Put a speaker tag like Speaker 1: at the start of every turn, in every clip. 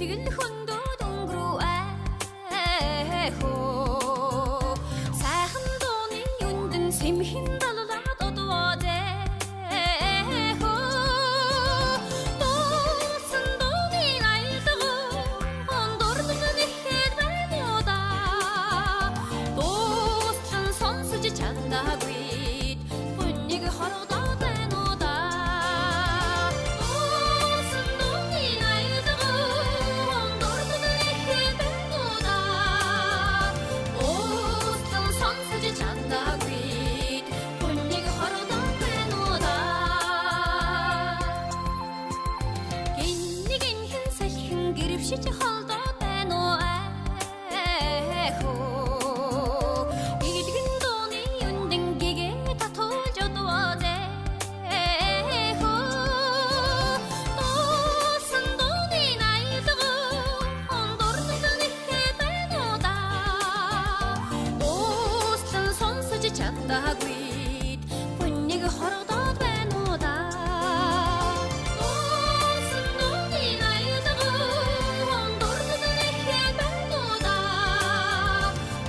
Speaker 1: Тэгэл хөндөд өнгөрөө сайхан дууны юндэн сэмхэн даллаад одвоод дуусан дууны айлгаа ондорнод ихэд байна уу да дуустан сонсож чаддаггүй бүнийг хорогдоод байна уу да дуусан дууны айлгаа ондорнод ихэд байна уу да дуустан сонсож чаддаггүй бүнийг хорогдоод байна уу да гиннигэн хэн салхин гэрвшиж холдоод байна уу игдгэн дууны юндэн гэгээ татуулж одвоод дуусан дууны айлгаа ондорнод ихэд байна уу да дуустан сонсож чаддаггүй бүнийг хорогдоод байна уу да дуусан дууны айлгаа ондорнод ихэд байна уу да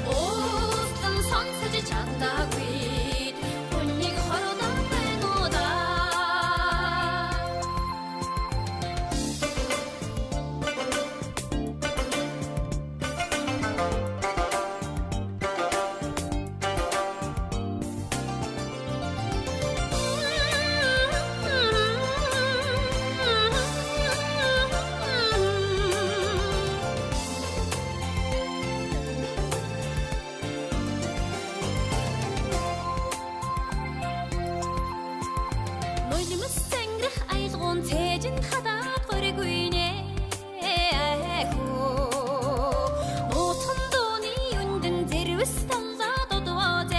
Speaker 1: дуустан сонсож чаддаггүй бүнийг хорогдоод байна уу да нулимс сэнгрэх айлгуун цээжин хадаад гориггүй нэ нууцхан дууны юндэн зэрвэс таллаад одвоод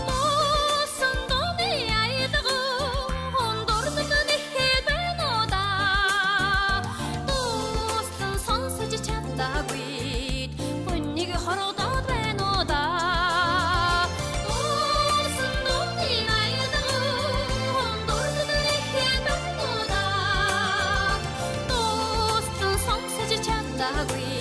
Speaker 1: дуусан дууны айлгаа ондорнод ихэд байна уу да дуустан сонсож чаддаггүй бүнийг хорогдоод байна уу да дуусан дууны айлгаа ондорнод ихэд байна уу да дуустан сонсож чаддаггүй